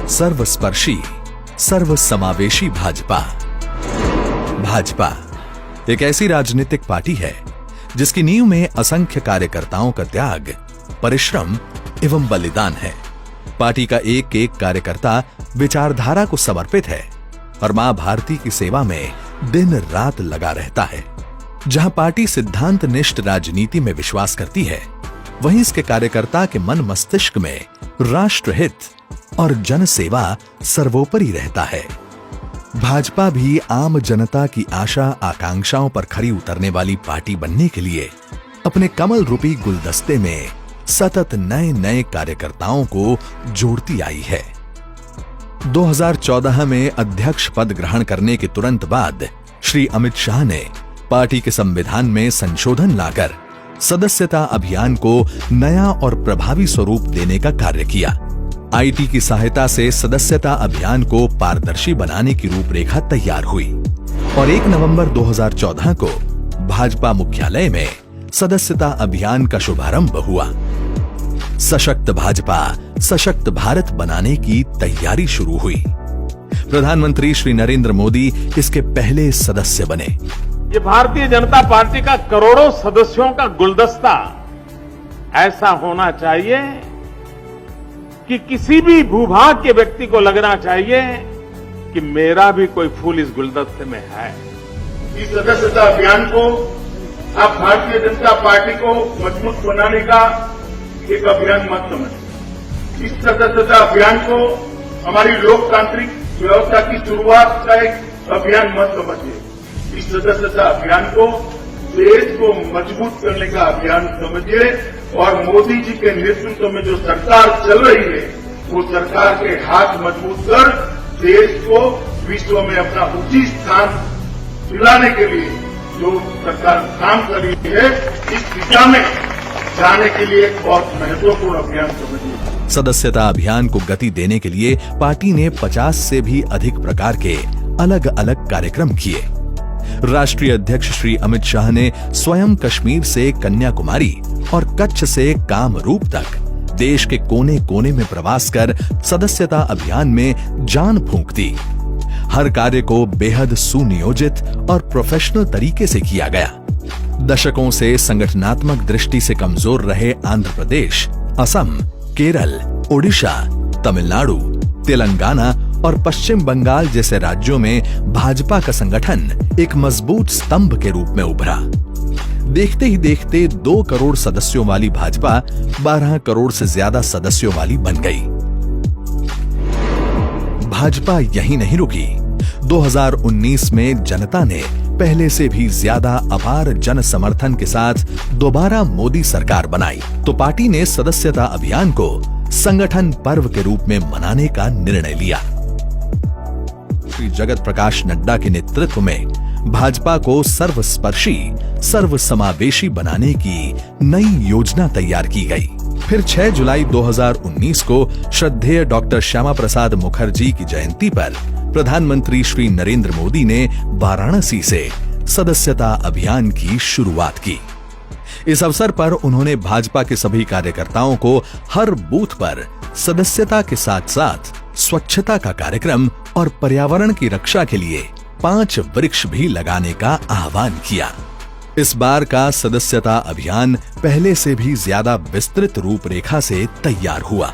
सर्वस्पर्शी, सर्वसमावेशी भाजपा। भाजपा एक ऐसी राजनीतिक पार्टी है जिसकी नींव में असंख्य कार्यकर्ताओं का त्याग, परिश्रम एवं बलिदान है। पार्टी का एक एक कार्यकर्ता विचारधारा को समर्पित है और मां भारती की सेवा में दिन रात लगा रहता है। जहां पार्टी सिद्धांत निष्ठ राजनीति में विश्वास करती है, वहीं इसके कार्यकर्ता के मन मस्तिष्क में राष्ट्रहित और जन सेवा सर्वोपरि रहता है। भाजपा भी आम जनता की आशा आकांक्षाओं पर खरी उतरने वाली पार्टी बनने के लिए अपने कमल रूपी गुलदस्ते में सतत नए नए कार्यकर्ताओं को जोड़ती आई है। 2014 में अध्यक्ष पद ग्रहण करने के तुरंत बाद श्री अमित शाह ने पार्टी के संविधान में संशोधन लाकर सदस्यता अभियान को नया और प्रभावी स्वरूप देने का कार्य किया। आईटी की सहायता से सदस्यता अभियान को पारदर्शी बनाने की रूपरेखा तैयार हुई और 1 नवंबर 2014 को भाजपा मुख्यालय में सदस्यता अभियान का शुभारंभ हुआ। सशक्त भाजपा, सशक्त भारत बनाने की तैयारी शुरू हुई। प्रधानमंत्री श्री नरेंद्र मोदी इसके पहले सदस्य बने। ये भारतीय जनता पार्टी का करोड़ों सदस्यों का गुलदस्ता ऐसा होना चाहिए कि किसी भी भूभाग के व्यक्ति को लगना चाहिए कि मेरा भी कोई फूल इस गुलदस्ते में है। इस सदस्यता अभियान को आप भारतीय जनता पार्टी को मजबूत बनाने का एक अभियान मत समझिए। इस सदस्यता अभियान को हमारी लोकतांत्रिक व्यवस्था की शुरुआत का एक अभियान मत समझिए। इस सदस्यता अभियान को देश को मजबूत करने का अभियान समझिए और मोदी जी के नेतृत्व में जो सरकार चल रही है, वो सरकार के हाथ मजबूत कर देश को विश्व में अपना उचित स्थान दिलाने के लिए जो सरकार काम कर रही है, इस दिशा में जाने के लिए एक बहुत महत्वपूर्ण अभियान समझिए। सदस्यता अभियान को गति देने के लिए पार्टी ने 50 से भी अधिक प्रकार के अलग अलग कार्यक्रम किए। राष्ट्रीय अध्यक्ष श्री अमित शाह ने स्वयं कश्मीर से कन्याकुमारी और कच्छ से कामरूप तक देश के कोने कोने में प्रवास कर सदस्यता अभियान में जान फूंक दी। हर कार्य को बेहद सुनियोजित और प्रोफेशनल तरीके से किया गया। दशकों से संगठनात्मक दृष्टि से कमजोर रहे आंध्र प्रदेश, असम, केरल, ओडिशा, तमिलनाडु, तेलंगाना और पश्चिम बंगाल जैसे राज्यों में भाजपा का संगठन एक मजबूत स्तंभ के रूप में उभरा। देखते ही देखते 2 करोड़ सदस्यों वाली भाजपा 12 करोड़ से ज्यादा सदस्यों वाली बन गई। भाजपा यहीं नहीं रुकी। 2019 में जनता ने पहले से भी ज्यादा अपार जन समर्थन के साथ दोबारा मोदी सरकार बनाई, तो पार्टी ने सदस्यता अभियान को संगठन पर्व के रूप में मनाने का निर्णय लिया। श्री जगत प्रकाश नड्डा के नेतृत्व में भाजपा को सर्वस्पर्शी, सर्वसमावेशी बनाने की नई योजना तैयार की गई। फिर 6 जुलाई 2019 को श्रद्धेय डॉक्टर श्यामा प्रसाद मुखर्जी की जयंती पर प्रधानमंत्री श्री नरेंद्र मोदी ने वाराणसी से सदस्यता अभियान की शुरुआत की। इस अवसर पर उन्होंने भाजपा के सभी कार्यकर्ताओं को हर बूथ पर सदस्यता के साथ साथ स्वच्छता का कार्यक्रम और पर्यावरण की रक्षा के लिए 5 वृक्ष भी लगाने का आह्वान किया। इस बार का सदस्यता अभियान पहले से भी ज्यादा विस्तृत रूपरेखा से तैयार हुआ।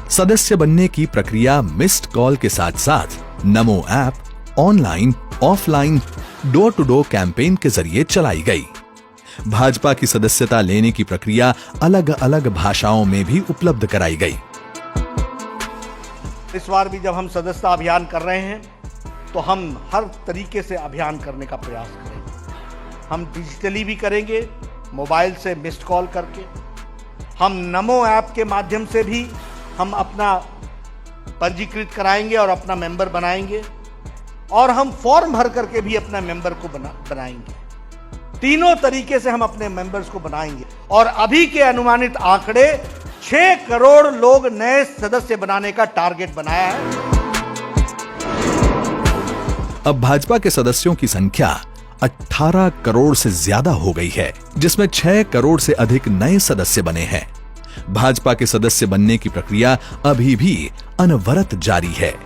सदस्य बनने की प्रक्रिया मिस्ड कॉल के साथ साथ NaMo app, online, offline, door to door campaign के जरिए चलाई गई। भाजपा की सदस्यता लेने की प्रक्रिया अलग अलग भाषाओं में भी उपलब्ध कराई गई। इस बार भी जब हम सदस्यता अभियान कर रहे हैं तो हम हर तरीके से अभियान करने का प्रयास करेंगे। हम डिजिटली भी करेंगे, मोबाइल से मिस्ड कॉल करके, हम नमो ऐप के माध्यम से भी हम अपना पंजीकृत कराएंगे और अपना मेंबर बनाएंगे, और हम फॉर्म भर करके भी अपना मेंबर को बनाएंगे। तीनों तरीके से हम अपने मेंबर्स को बनाएंगे और अभी के अनुमानित आंकड़े 6 करोड़ लोग नए सदस्य बनाने का टारगेट बनाया है। अब भाजपा के सदस्यों की संख्या 18 करोड़ से ज्यादा हो गई है, जिसमें 6 करोड़ से अधिक नए सदस्य बने हैं। भाजपा के सदस्य बनने की प्रक्रिया अभी भी अनवरत जारी है।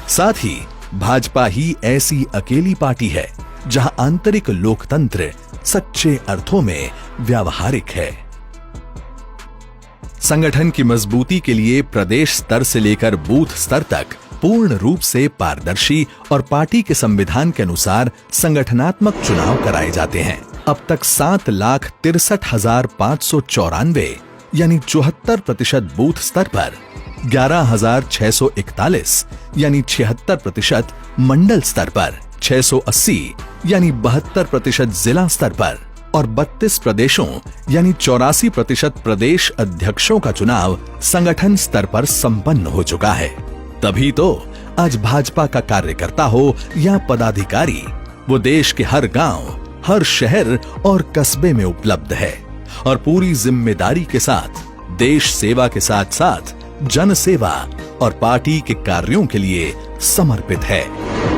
साथ ही भाजपा ही ऐसी अकेली पार्टी है जहां आंतरिक लोकतंत्र सच्चे अर्थों में व्यावहारिक है। संगठन की मजबूती के लिए प्रदेश स्तर से लेकर बूथ स्तर तक पूर्ण रूप से पारदर्शी और पार्टी के संविधान के अनुसार संगठनात्मक चुनाव कराए जाते हैं। अब तक 7,63,594 यानी 74% बूथ स्तर पर, 11,641 यानी 76% मंडल स्तर पर, 680 यानी 72% जिला स्तर पर और 32 प्रदेशों यानी 84% प्रदेश अध्यक्षों का चुनाव संगठन स्तर पर संपन्न हो चुका है। तभी तो आज भाजपा का कार्यकर्ता हो या पदाधिकारी, वो देश के हर गांव, हर शहर और कस्बे में उपलब्ध है और पूरी जिम्मेदारी के साथ देश सेवा के साथ साथ जन सेवा और पार्टी के कार्यों के लिए समर्पित है।